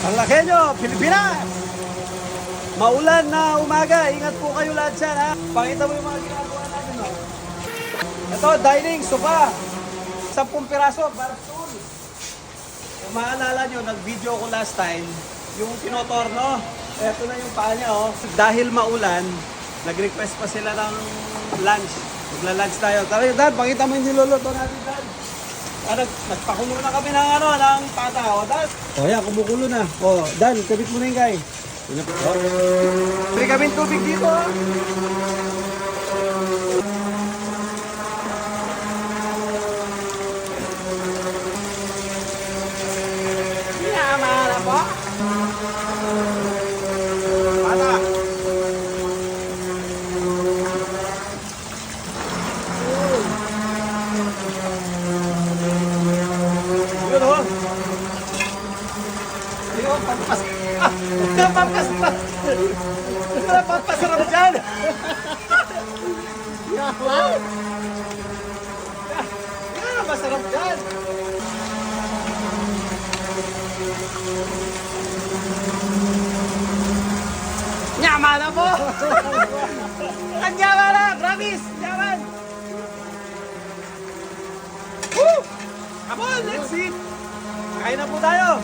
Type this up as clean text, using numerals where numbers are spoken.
Malacanang, Pilipinas! Maulan na umaga, ingat po kayo lahat dyan ha. Pakita mo yung mga ginagawa natin no? Ito, dining, sofa. 10 piraso, Barstool. Kung maalala nyo, nag-video ko last time, yung tinotorno. Ito na yung paa niya oh. Dahil maulan, nag-request pa sila ng lunch. Magla-lunch tayo. Tara Dan, pakita mo yung niluluto natin Dan. Nagpakulo na kami ng ng pata. O Dan. O yan, kumukulo na. O Dan, kabit mo na yung guy. Free kami tubig dito. Yaman na po. Pata. Yun o. Ayun, pampas. Pampas pa. Pampasarap dyan. Yaman. Yan, masarap dyan. Yaman na po. Ang yaman na, promise. Yaman. Woo! Come on, let's eat. Kain na po tayo.